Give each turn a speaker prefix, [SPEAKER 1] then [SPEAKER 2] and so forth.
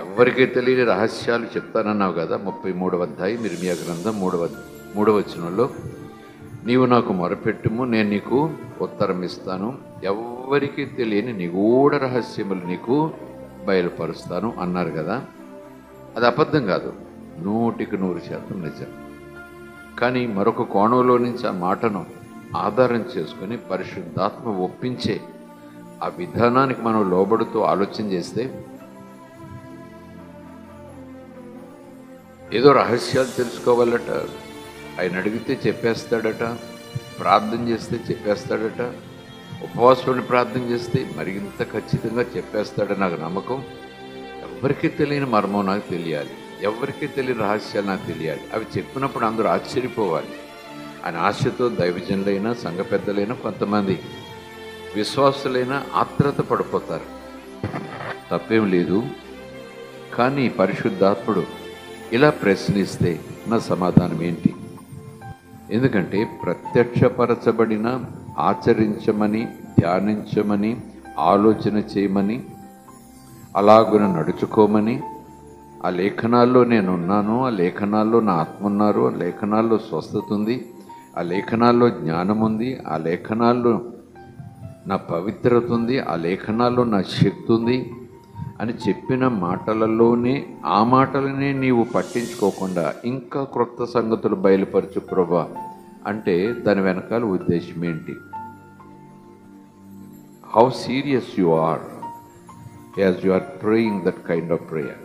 [SPEAKER 1] ఎవరికీ తెలియని రహస్యాలు చెప్తానన్నావు కదా. 33వ అధ్యాయం ఇర్మీయా గ్రంథం 3వ వచనంలో, నీవు నాకు మొరపెట్టుము, నేను నీకు ఉత్తరం ఇస్తాను, ఎవ్వరికీ తెలియని నిగూఢ రహస్యములు నీకు బయలుపరుస్తాను అన్నారు కదా. అది అబద్ధం కాదు, 100% నిజం. కానీ మరొక కోణంలో నుంచి ఆ మాటను ఆధారం చేసుకొని పరిశుద్ధాత్మ ఒప్పించే ఆ విధానానికి మనం లోబడుతూ ఆలోచన చేస్తే, ఏదో రహస్యాలు తెలుసుకోవాలట, ఆయన అడిగితే చెప్పేస్తాడట, ప్రార్థన చేస్తే చెప్పేస్తాడట, ఉపవాసంలో ప్రార్థన చేస్తే మరింత ఖచ్చితంగా చెప్పేస్తాడని నాకు నమ్మకం. ఎవరికీ తెలియని మర్మం నాకు తెలియాలి, ఎవరికీ తెలియని రహస్యాలు నాకు తెలియాలి. అవి చెప్పినప్పుడు అందరూ ఆశ్చర్యపోవాలి. ఆయన ఆశతో దైవజనులైనా సంఘ పెద్దలైనా కొంతమంది విశ్వాసులైనా ఆత్రత పడిపోతారు, తప్పేం లేదు. కానీ పరిశుద్ధాత్ముడు ఇలా ప్రశ్నిస్తే నా సమాధానం ఏంటి? ఎందుకంటే ప్రత్యక్షపరచబడిన, ఆచరించమని, ధ్యానించమని, ఆలోచన చేయమని, అలాగున నడుచుకోమని, ఆ లేఖనాల్లో నేనున్నాను, ఆ లేఖనాల్లో నా ఆత్మ ఉన్నారు, ఆ లేఖనాల్లో స్వస్థత ఉంది, ఆ లేఖనాల్లో జ్ఞానం ఉంది, ఆ లేఖనాల్లో నా పవిత్రత ఉంది, ఆ లేఖనాల్లో నా శక్తి ఉంది అని చెప్పిన మాటలలోనే, ఆ మాటలనే నీవు పట్టించుకోకుండా ఇంకా క్రొత్త సంగతులు బయలుపరచు ప్రభువా అంటే దాని వెనకాల ఉద్దేశం ఏంటి? How serious you are as you are praying that kind of prayer.